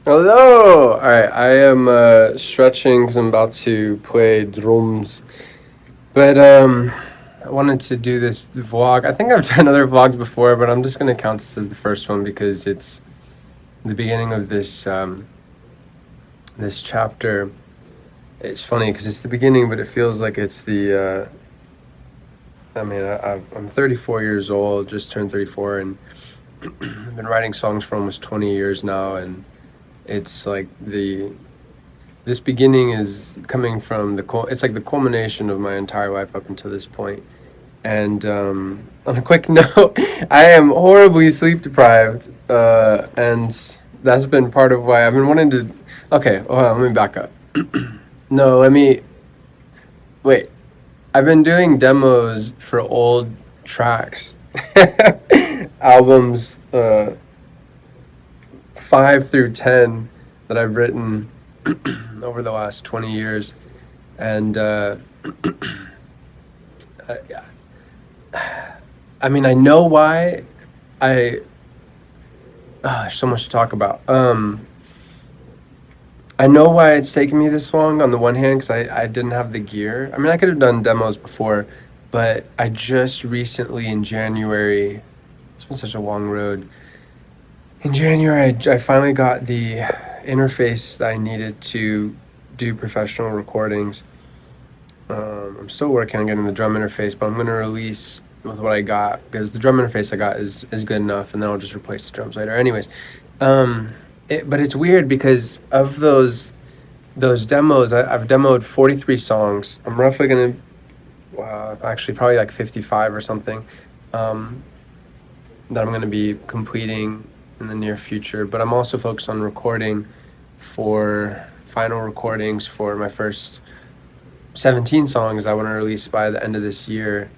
Hello! Alright, I am stretching because I'm about to play drums. But I wanted to do this vlog. I think I've done other vlogs before, but I'm just going to count this as the first one because it's the beginning of this chapter. It's funny because it's the beginning, but it feels like it's I'm 34 years old, just turned 34, and I've been writing songs for almost 20 years now, and it's like this beginning is coming from it's like the culmination of my entire life up until this point. And on a quick note, I am horribly sleep deprived, and that's been part of why I've been wanting to. Okay, hold on, let me back up. No, let me wait. I've been doing demos for old tracks, albums, 5 through 10 that I've written over the last 20 years, and I mean, I know why. I There's so much to talk about. I know why it's taken me this long. On the one hand, because I didn't have the gear. I mean, I could have done demos before, but I just recently in January. It's been such a long road. In January, I finally got the interface that I needed to do professional recordings. I'm still working on getting the drum interface, but I'm going to release with what I got because the drum interface I got is good enough, and then I'll just replace the drums later. Anyways, but it's weird because of those demos. I've demoed 43 songs. I'm roughly going to actually probably like 55 or something that I'm going to be completing in the near future. But I'm also focused on recording for final recordings for my first 17 songs I want to release by the end of this year.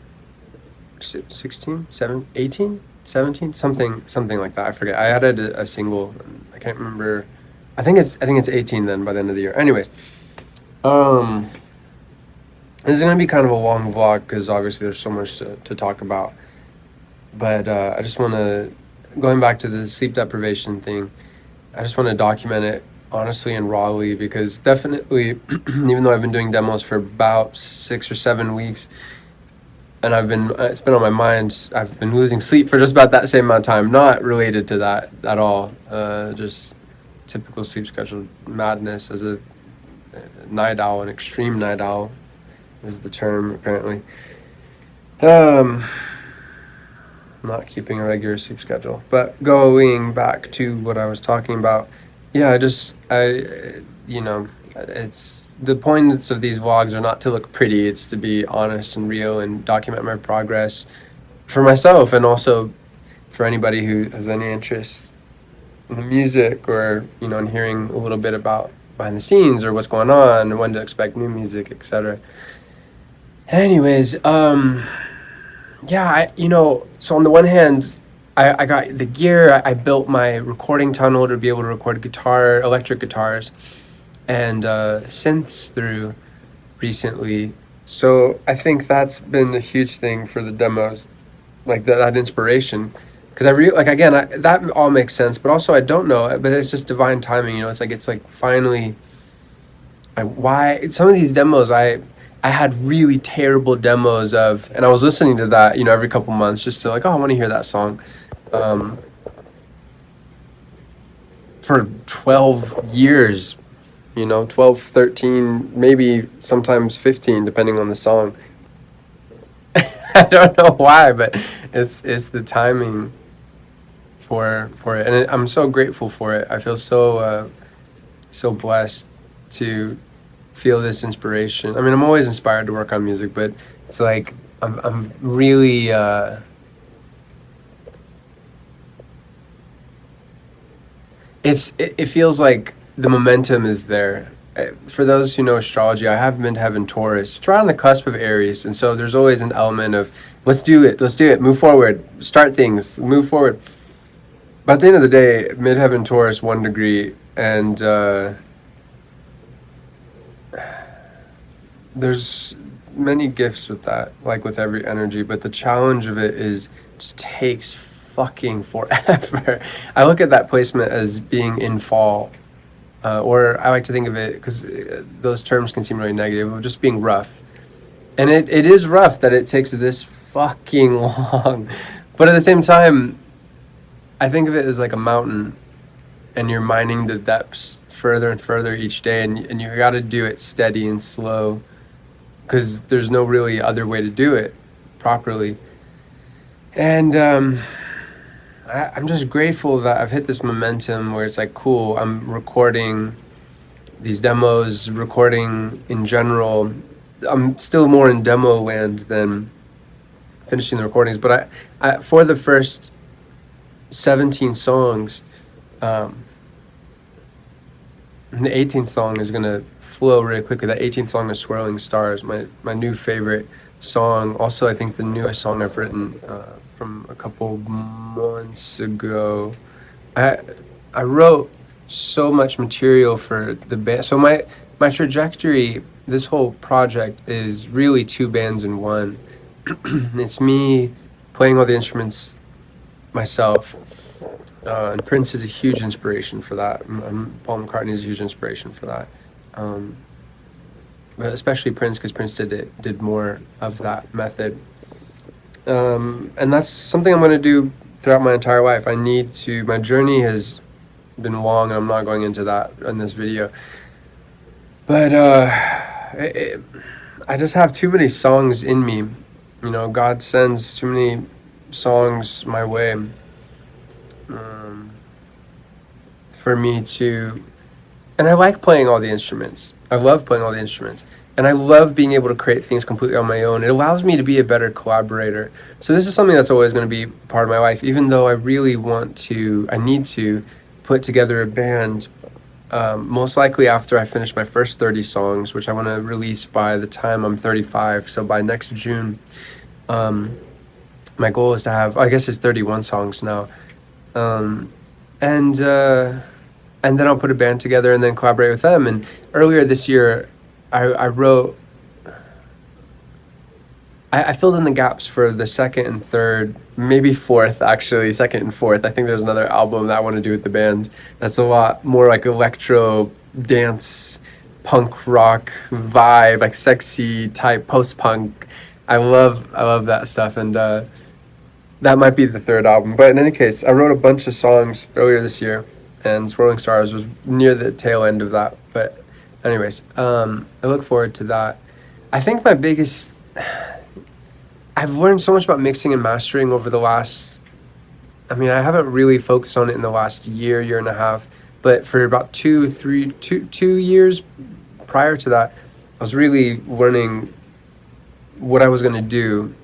16, 7, 18, 17, something like that. I forget. I added a single. I can't remember. I think it's 18 then by the end of the year. Anyways, um, this is gonna be kind of a long vlog because obviously there's so much to talk about. But I just want to going back to the sleep deprivation thing. I just want to document it honestly and rawly because definitely, even though I've been doing demos for about 6 or 7 weeks, and it's been on my mind. I've been losing sleep for just about that same amount of time. Not related to that at all. Just typical sleep schedule madness as a night owl, an extreme night owl is the term apparently. Um, not keeping a regular sleep schedule. But going back to what I was talking about, yeah, it's the points of these vlogs are not to look pretty. It's to be honest and real and document my progress for myself and also for anybody who has any interest in the music or, in hearing a little bit about behind the scenes or what's going on and when to expect new music, etc. Anyways, yeah, so on the one hand, I got the gear. I built my recording tunnel to be able to record electric guitars, and synths through recently. So I think that's been a huge thing for the demos, like that inspiration. Because like again, that all makes sense, but also I don't know, but it's just divine timing. It's like finally. Why some of these demos I had really terrible demos of, and I was listening to that every couple months just to like, oh, I want to hear that song, um, for 12 years, 12, 13, maybe sometimes 15 depending on the song. I don't know why, but it's the timing for it, and I'm so grateful for it. I feel so blessed to feel this inspiration. I mean, I'm always inspired to work on music, but it's like I'm really it feels like the momentum is there. For those who know astrology, I have been to heaven Taurus. It's right on the cusp of Aries, and so there's always an element of let's do it, move forward, start things, move forward. But at the end of the day, midheaven Taurus 1 degree, and there's many gifts with that, like with every energy, but the challenge of it is just takes fucking forever. I look at that placement as being in fall, or I like to think of it, because those terms can seem really negative, of just being rough. And it is rough that it takes this fucking long. But at the same time, I think of it as like a mountain, and you're mining the depths further and further each day, and you got to do it steady and slow, because there's no really other way to do it properly. And I'm just grateful that I've hit this momentum where it's like, cool, I'm recording these demos, recording in general. I'm still more in demo land than finishing the recordings, but I for the first 17 songs, and the 18th song is gonna flow really quickly. That 18th song is "Swirling Stars," my new favorite song. Also, I think the newest song I've written from a couple months ago. I wrote so much material for the band. So my trajectory, this whole project, is really two bands in one. It's me playing all the instruments myself. And Prince is a huge inspiration for that. Paul McCartney is a huge inspiration for that. But especially Prince, because Prince did more of that method. And that's something I'm going to do throughout my entire life. My journey has been long, and I'm not going into that in this video. But I just have too many songs in me. You know, God sends too many songs my way. For me to, and I like playing all the instruments. I love playing all the instruments, and I love being able to create things completely on my own. It allows me to be a better collaborator. So this is something that's always going to be part of my life, even though I really I need to put together a band, most likely after I finish my first 30 songs, which I want to release by the time I'm 35. So by next June, my goal is to have, I guess it's 31 songs now. And then I'll put a band together and then collaborate with them. And earlier this year, I wrote, I filled in the gaps for the second and third, maybe fourth, actually, second and fourth. I think there's another album that I want to do with the band that's a lot more like electro, dance, punk rock vibe, like sexy type post-punk. I love that stuff, and that might be the third album. But in any case, I wrote a bunch of songs earlier this year, and Swirling Stars was near the tail end of that. But anyways, I look forward to that. I think my biggest... I've learned so much about mixing and mastering over the last... I mean, I haven't really focused on it in the last year and a half, but for about 2 years prior to that, I was really learning what I was going to do,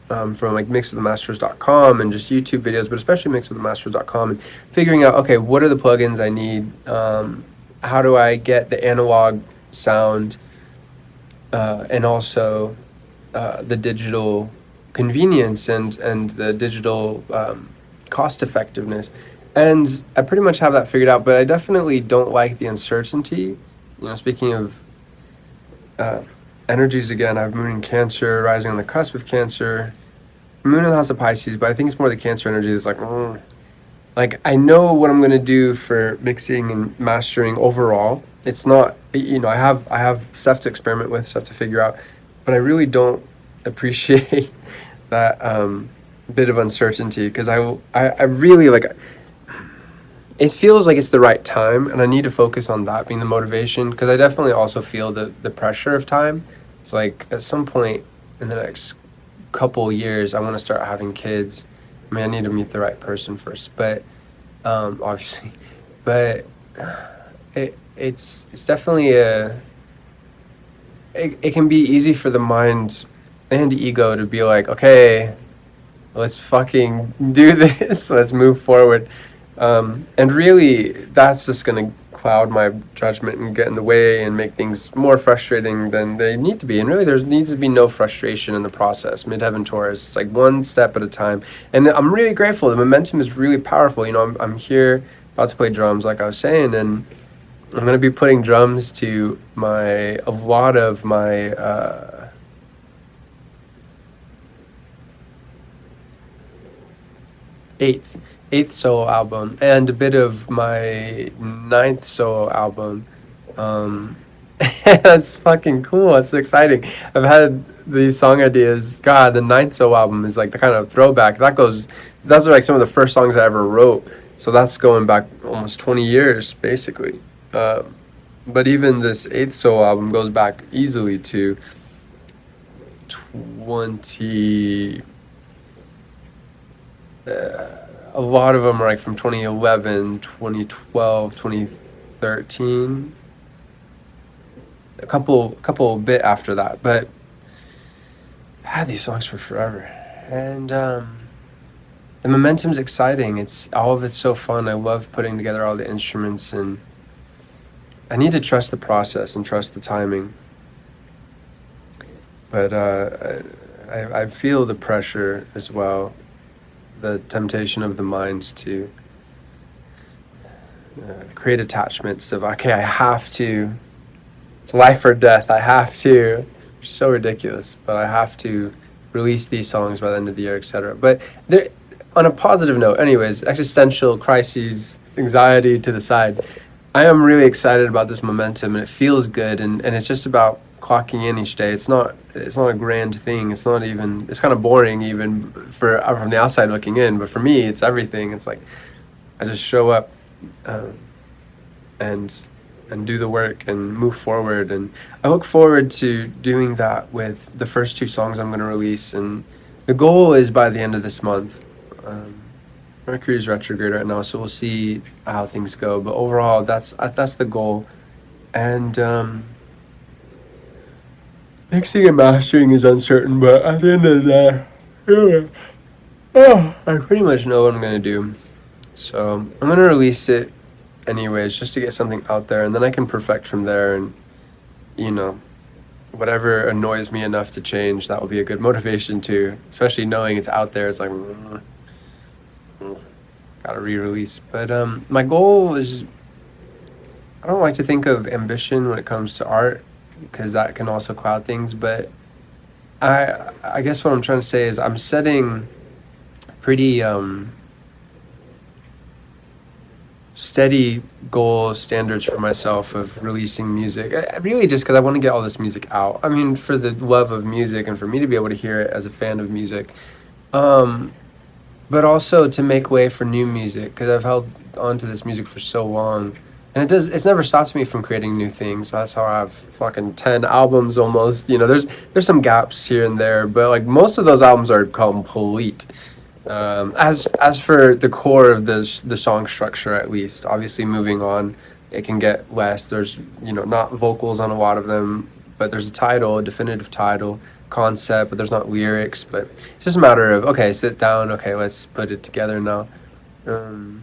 from like mixwiththemasters.com and just YouTube videos, but especially mixwiththemasters.com, and figuring out, okay, what are the plugins I need? How do I get the analog sound, and also the digital convenience and the digital cost effectiveness? And I pretty much have that figured out, but I definitely don't like the uncertainty. You know, speaking of energies again, I have Moon in Cancer, rising on the cusp of Cancer, Moon in the House of Pisces, but I think it's more the Cancer energy that's like I know what I'm going to do for mixing and mastering overall. It's not, you know, I have stuff to experiment with, stuff to figure out, but I really don't appreciate that bit of uncertainty, because I really like, it feels like it's the right time, and I need to focus on that being the motivation, because I definitely also feel the pressure of time. It's like at some point in the next couple years, I want to start having kids. I mean, I need to meet the right person first, but obviously, but it's definitely it can be easy for the mind and ego to be like, okay, let's fucking do this, let's move forward, and really that's just gonna cloud my judgment and get in the way and make things more frustrating than they need to be. And really, there needs to be no frustration in the process. Midheaven Taurus, it's like one step at a time, and I'm really grateful. The momentum is really powerful. You know, I'm here about to play drums, like I was saying, and I'm going to be putting drums to a lot of my eighth eighth solo album and a bit of my ninth solo album. Um, that's fucking cool. It's exciting. I've had these song ideas. God, the ninth solo album is like the kind of throwback. Those are like some of the first songs I ever wrote. So that's going back almost 20 years, basically. But even this eighth solo album goes back easily to 20. A lot of them are like from 2011, 2012, 2013. A couple bit after that, but I had these songs for forever, and the momentum's exciting. It's so fun. I love putting together all the instruments, and I need to trust the process and trust the timing. But I feel the pressure as well, the temptation of the mind to create attachments of, okay, I have to. It's life or death. I have to, which is so ridiculous, but I have to release these songs by the end of the year, etc. But there, on a positive note, anyways, existential crises, anxiety to the side, I am really excited about this momentum, and it feels good, and it's just about clocking in each day. It's not a grand thing. It's not even, it's kind of boring even for from the outside looking in, but for me, it's everything. It's like I just show up and do the work and move forward, and I look forward to doing that with the first two songs I'm going to release, and the goal is by the end of this month. Mercury's retrograde right now, so we'll see how things go, but overall that's the goal. And mixing and mastering is uncertain, but at the end of the day, I pretty much know what I'm going to do, so I'm going to release it anyways, just to get something out there, and then I can perfect from there. And whatever annoys me enough to change, that will be a good motivation too, especially knowing it's out there. It's like gotta re-release. But my goal is, I don't like to think of ambition when it comes to art, because that can also cloud things, but I guess what I'm trying to say is I'm setting pretty steady goal standards for myself of releasing music. Really just because I want to get all this music out. I mean, for the love of music and for me to be able to hear it as a fan of music. But also to make way for new music, because I've held on to this music for so long. And it's never stopped me from creating new things. That's how I have fucking 10 albums almost. There's some gaps here and there, but like most of those albums are complete. As for the core of the song structure, at least, obviously moving on, it can get less. There's not vocals on a lot of them, but there's a definitive title, concept, but there's not lyrics. But it's just a matter of, okay, sit down, okay, let's put it together now. I'm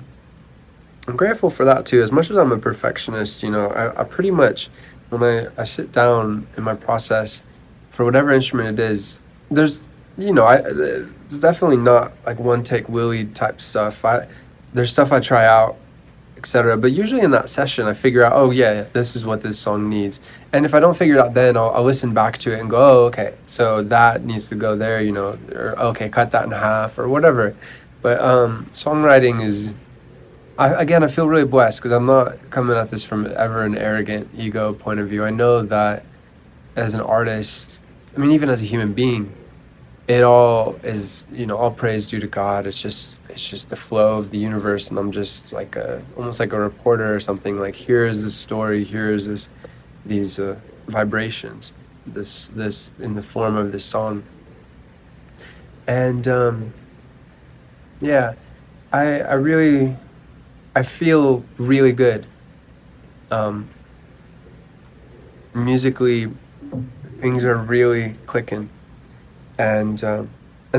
grateful for that too. As much as I'm a perfectionist, I pretty much, when I sit down in my process for whatever instrument it is, there's there's definitely not like one take Willie type stuff. There's stuff I try out, etc. But usually in that session, I figure out, oh yeah, this is what this song needs. And if I don't figure it out, then I'll listen back to it and go, oh okay, so that needs to go there, or okay, cut that in half or whatever. But songwriting is, I feel really blessed because I'm not coming at this from ever an arrogant ego point of view. I know that as an artist, I mean, even as a human being, it all is, all praise due to God. It's just the flow of the universe, and I'm just like almost like a reporter or something. Like, here is this story, here is these vibrations, this in the form of this song. And yeah, I feel really good. Musically, things are really clicking. And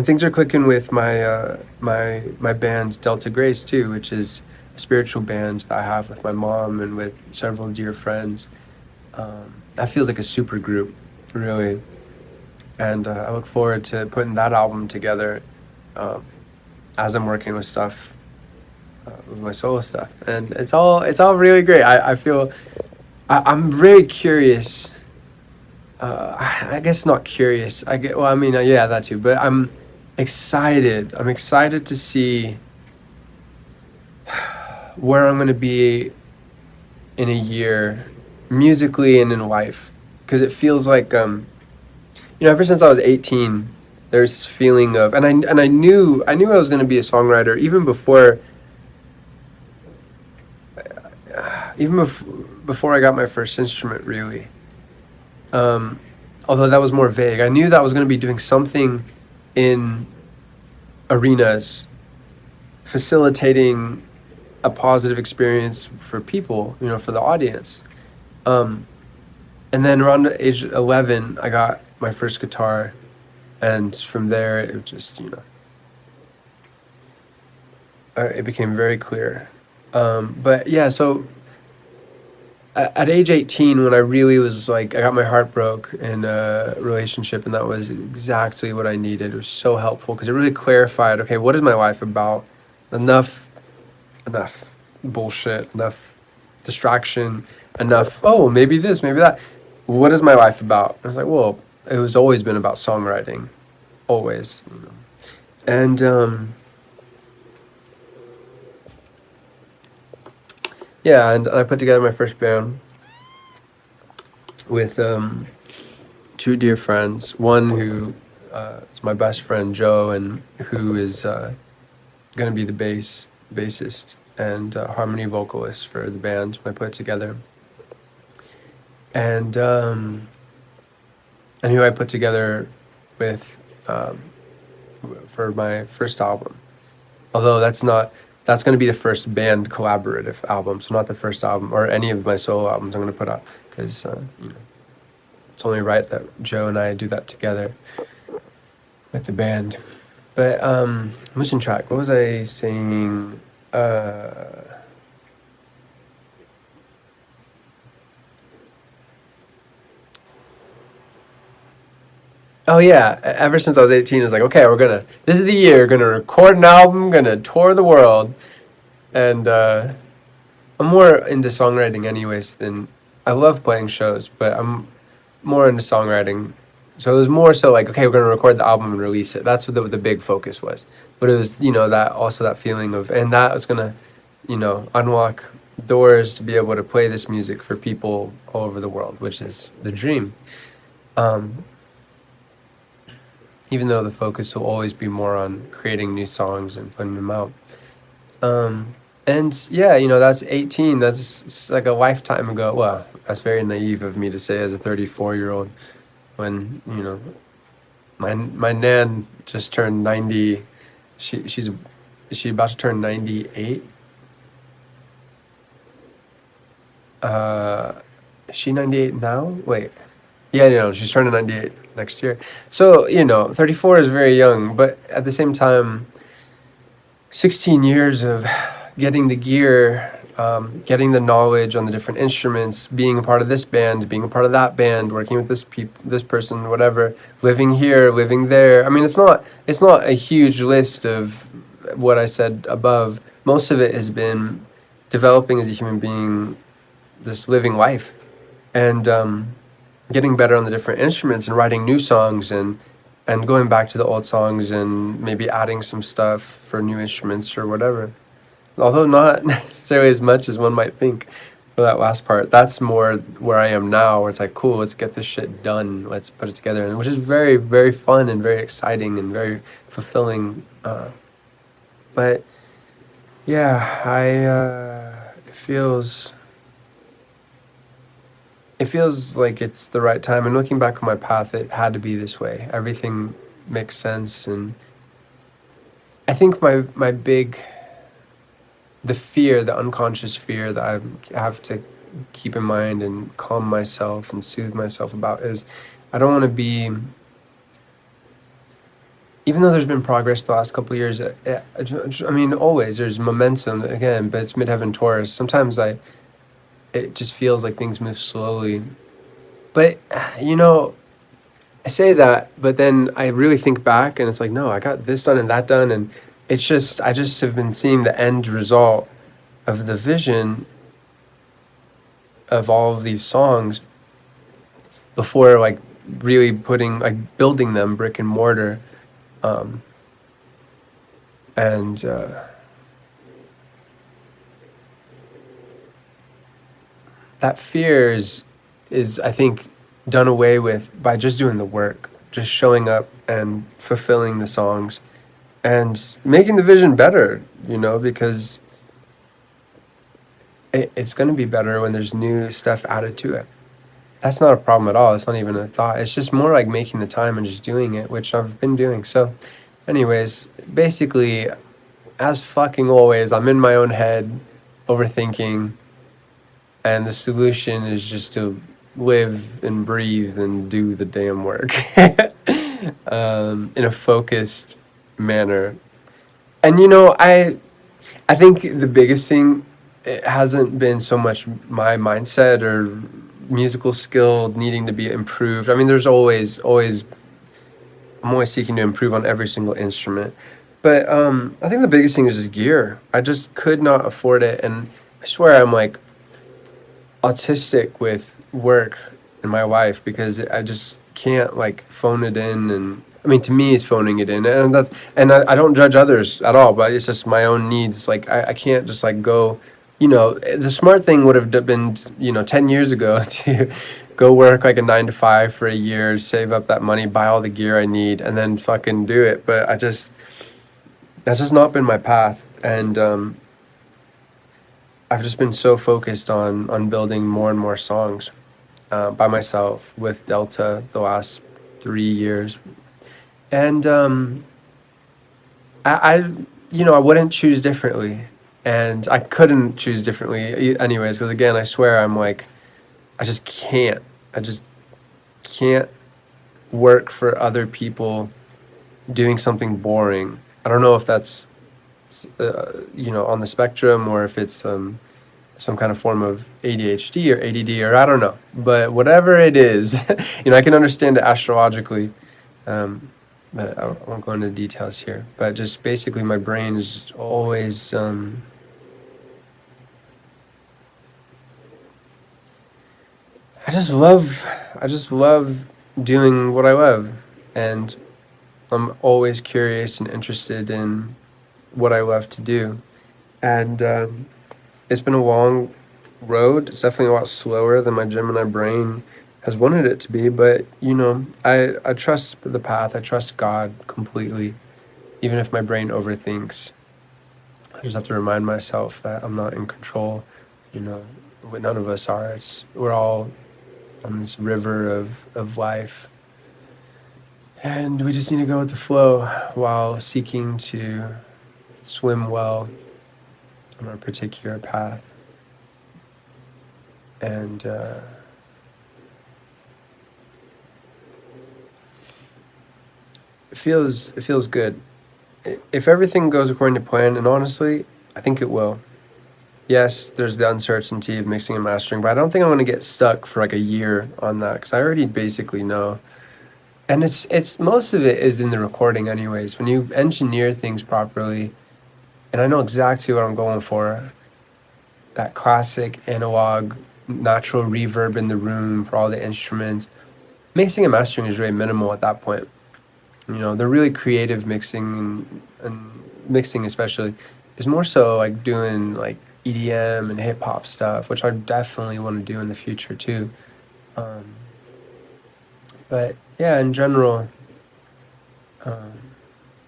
things are clicking with my band Delta Grace too, which is a spiritual band that I have with my mom and with several dear friends. That feels like a super group, really. And I look forward to putting that album together as I'm working with stuff, with my solo stuff. And it's all really great. I feel I'm very curious. I guess not curious. Yeah, that too. But I'm excited. I'm excited to see where I'm going to be in a year, musically and in life, because it feels like ever since I was 18, there's this feeling of, and I knew I was going to be a songwriter even before I got my first instrument, really. Um, Although that was more vague, I knew that I was going to be doing something in arenas facilitating a positive experience for people, for the audience. Um, and then around age 11, I got my first guitar, and from there, it just, it became very clear. But yeah, so at age 18, when I really was like, I got my heart broke in a relationship, and that was exactly what I needed. It was so helpful because it really clarified, okay, what is my life about? Enough bullshit, enough distraction, enough, oh, maybe this, maybe that. What is my life about? I was like, well, it was always been about songwriting, always. And yeah, and I put together my first band with two dear friends. One who is my best friend, Joe, and who is going to be the bassist and harmony vocalist for the band I put together. And who I put together with for my first album. Although that's going to be the first band collaborative album, so not the first album or any of my solo albums I'm going to put out, because it's only right that Joe and I do that together with the band. But I'm losing track. What was I saying? Oh yeah, ever since I was 18, it's like, okay, this is the year, gonna record an album, gonna tour the world. And I'm more into songwriting anyways than, I love playing shows, but I'm more into songwriting. So it was more so like, okay, we're gonna record the album and release it. That's what the big focus was. But it was, that feeling of, and that was gonna, unlock doors to be able to play this music for people all over the world, which is the dream. Even though the focus will always be more on creating new songs and putting them out. And yeah, that's 18. That's like a lifetime ago. Well, that's very naive of me to say as a 34-year-old, when, my nan just turned 90. Is she about to turn 98? Is she 98 now? Wait. Yeah, she's turning 98 next year. So, 34 is very young, but at the same time, 16 years of getting the gear, getting the knowledge on the different instruments, being a part of this band, being a part of that band, working with this person, whatever, living here, living there. I mean, it's not a huge list of what I said above. Most of it has been developing as a human being, just living life, and getting better on the different instruments and writing new songs, and going back to the old songs and maybe adding some stuff for new instruments or whatever. Although not necessarily as much as one might think for that last part. That's more where I am now, where it's like, cool, let's get this shit done. Let's put it together, and which is very, very fun and very exciting and very fulfilling. But yeah, it feels like it's the right time. And looking back on my path, it had to be this way. Everything makes sense. And I think the fear, the unconscious fear that I have to keep in mind and calm myself and soothe myself about is, I don't want to be, even though there's been progress the last couple of years, I mean, always there's momentum again, but it's Midheaven Taurus. Sometimes it just feels like things move slowly. But, I say that, but then I really think back and it's like, no, I got this done and that done. And I just have been seeing the end result of the vision of all of these songs before, like, really building them brick and mortar. And that fear is I think done away with by just doing the work, just showing up and fulfilling the songs and making the vision better, because it's going to be better when there's new stuff added to it. That's not a problem at all. It's not even a thought. It's just more like making the time and just doing it, which I've been doing. So, anyways, basically, as fucking always, I'm in my own head, overthinking, and the solution is just to live and breathe and do the damn work in a focused manner. And I think the biggest thing, it hasn't been so much my mindset or musical skill needing to be improved. I mean, there's always I'm always seeking to improve on every single instrument. But I think the biggest thing is just gear. I just could not afford it, and I swear I'm like autistic with work and my wife because I just can't like phone it in. And I mean, to me it's phoning it in, and I don't judge others at all, but it's just my own needs. It's like I can't just like go, the smart thing would have been 10 years ago to go work like a 9 to 5 for a year, save up that money, buy all the gear I need, and then fucking do it. But that's just not been my path. And I've just been so focused on building more and more songs by myself with Delta the last 3 years. And I wouldn't choose differently, and I couldn't choose differently anyways, because again, I swear I'm like, I just can't. I just can't work for other people doing something boring. I don't know if that's on the spectrum, or if it's some kind of form of ADHD or ADD, or I don't know. But whatever it is, I can understand it astrologically. But I won't go into details here. But just basically, my brain is always I just love doing what I love, and I'm always curious and interested in what I love to do. And it's been a long road. It's definitely a lot slower than my Gemini brain has wanted it to be, but I trust the path. I trust God completely, even if my brain overthinks. I just have to remind myself that I'm not in control. None of us are. We're all on this river of life, and we just need to go with the flow while seeking to swim well on our particular path. And it feels good. If everything goes according to plan, and honestly, I think it will. Yes, there's the uncertainty of mixing and mastering, but I don't think I'm going to get stuck for like a year on that, because I already basically know. And it's most of it is in the recording anyways. When you engineer things properly, and I know exactly what I'm going for, that classic analog natural reverb in the room for all the instruments. Mixing and mastering is really minimal at that point. The really creative mixing and mixing especially is more so like doing like EDM and hip hop stuff, which I definitely want to do in the future too. But yeah, in general, I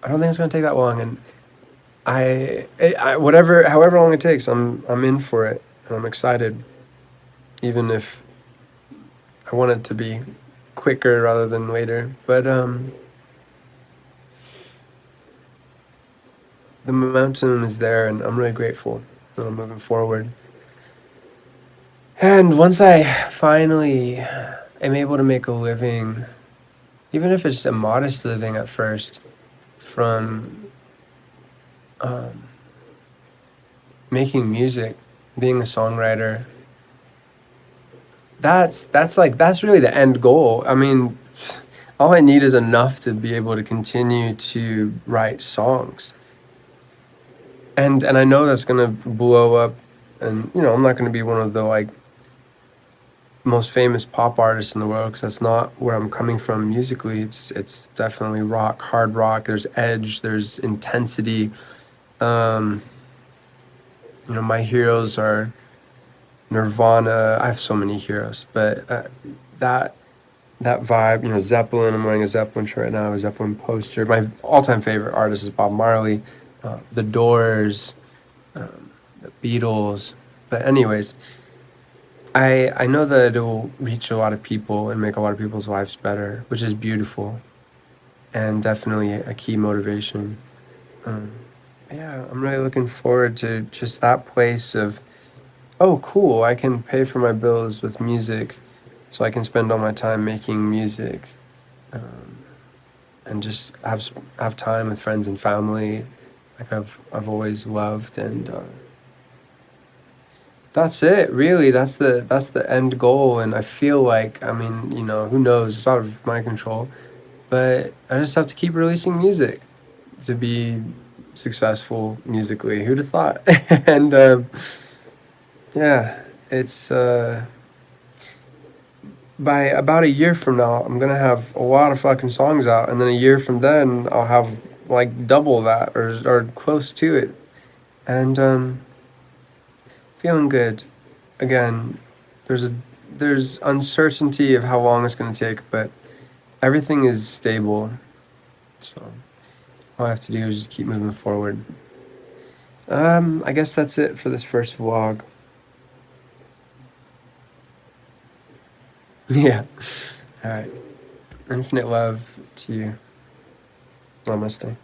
don't think it's gonna take that long, and however long it takes, I'm in for it, and I'm excited, even if I want it to be quicker rather than later. But the momentum is there, and I'm really grateful that I'm moving forward. And once I finally am able to make a living, even if it's a modest living at first, from making music, being a songwriter, that's really the end goal. I mean, all I need is enough to be able to continue to write songs. And I know that's gonna blow up, and I'm not gonna be one of the like most famous pop artists in the world, because that's not where I'm coming from musically. It's definitely rock, hard rock. There's edge, there's intensity. My heroes are Nirvana. I have so many heroes, but that that vibe, Zeppelin. I'm wearing a Zeppelin shirt right now, a Zeppelin poster. My all-time favorite artist is Bob Marley, The Doors, the Beatles. But anyways, I know that it will reach a lot of people and make a lot of people's lives better, which is beautiful and definitely a key motivation. Um, yeah, I'm really looking forward to just that place of, oh, cool, I can pay for my bills with music, so I can spend all my time making music, um, and just have time with friends and family, like I've always loved, and that's it, really. That's the end goal, and I feel like, I mean, who knows? It's out of my control, but I just have to keep releasing music to be successful musically. Who'd have thought? And yeah, it's by about a year from now, I'm gonna have a lot of fucking songs out, and then a year from then, I'll have like double that or close to it, and feeling good. Again, there's a there's uncertainty of how long it's gonna take, but everything is stable. So all I have to do is just keep moving forward. I guess that's it for this first vlog. Yeah. All right. Infinite love to you. Namaste.